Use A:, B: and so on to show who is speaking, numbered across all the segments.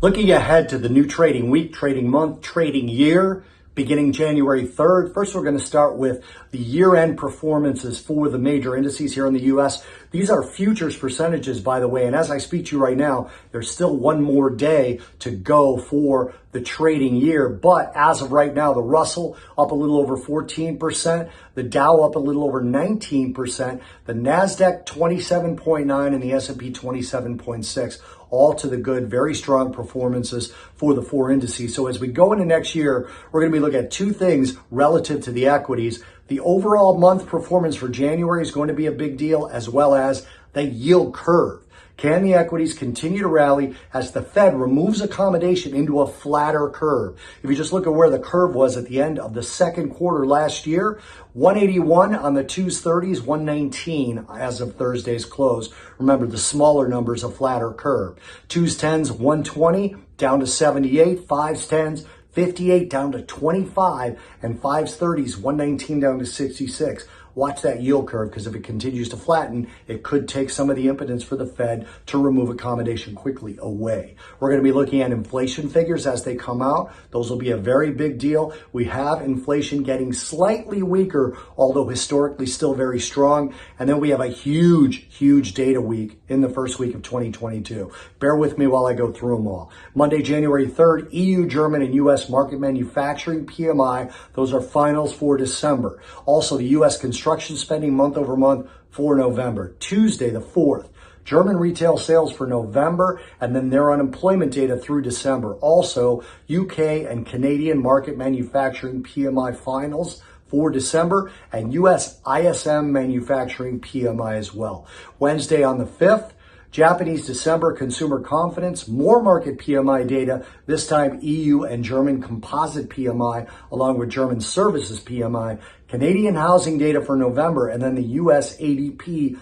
A: Looking ahead to the new trading week, trading month, trading year, beginning January 3rd. First, we're going to start with the year-end performances for the major indices here in the U.S. These are futures percentages, by the way, and as I speak to you right now, there's still one more day to go for the trading year. But as of right now, the Russell up a little over 14%, the Dow up a little over 19%, the NASDAQ 27.9, and the S&P 27.6. All to the good, very strong performances for the four indices. So as we go into next year, we're going to be looking at two things relative to the equities. The overall month performance for January is going to be a big deal, as well as the yield curve. Can the equities continue to rally as the Fed removes accommodation into a flatter curve? If you just look at where the curve was at the end of the second quarter last year, 181 on the 2s 30s, 119 as of Thursday's close. Remember, the smaller numbers, a flatter curve. 2s 10s, 120 down to 78, 5s 10s, 58 down to 25, and 5s 30s, 119 down to 66. Watch that yield curve, because if it continues to flatten, it could take some of the impotence for the Fed to remove accommodation quickly away. We're going to be looking at inflation figures as they come out. Those will be a very big deal. We have inflation getting slightly weaker, although historically still very strong. And then we have a huge data week in the first week of 2022. Bear with me while I go through them all. Monday, January 3rd, EU, German, and U.S. market manufacturing PMI. Those are finals for December. Also, the U.S. construction spending month over month for November. Tuesday, the 4th, German retail sales for November, and then their unemployment data through December. Also, UK and Canadian market manufacturing PMI finals for December, and US ISM manufacturing PMI as well. Wednesday on the 5th, Japanese December consumer confidence, more market PMI data, this time EU and German composite PMI, along with German services PMI, Canadian housing data for November, and then the US ADP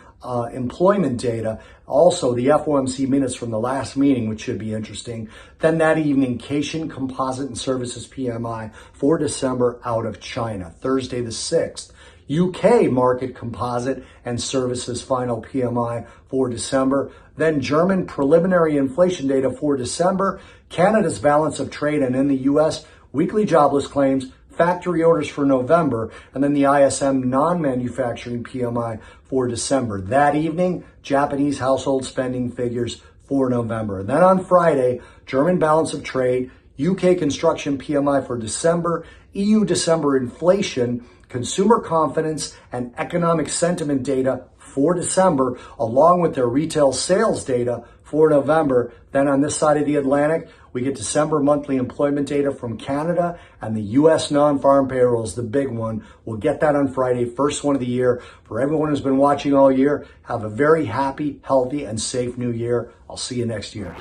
A: employment data. Also, the FOMC minutes from the last meeting, which should be interesting. Then that evening, Cation composite and services PMI for December out of China. Thursday the 6th. UK market composite and services final PMI for December. Then German preliminary inflation data for December. Canada's balance of trade, and in the US, weekly jobless claims, factory orders for November, and then the ISM non-manufacturing PMI for December. That evening, Japanese household spending figures for November. And then on Friday, German balance of trade, UK construction PMI for December, EU December inflation, consumer confidence, and economic sentiment data for December, along with their retail sales data for November. Then on this side of the Atlantic, we get December monthly employment data from Canada, and the U.S. non-farm payrolls, the big one. We'll get that on Friday, first one of the year. For everyone who's been watching all year, have a very happy, healthy, and safe new year. I'll see you next year.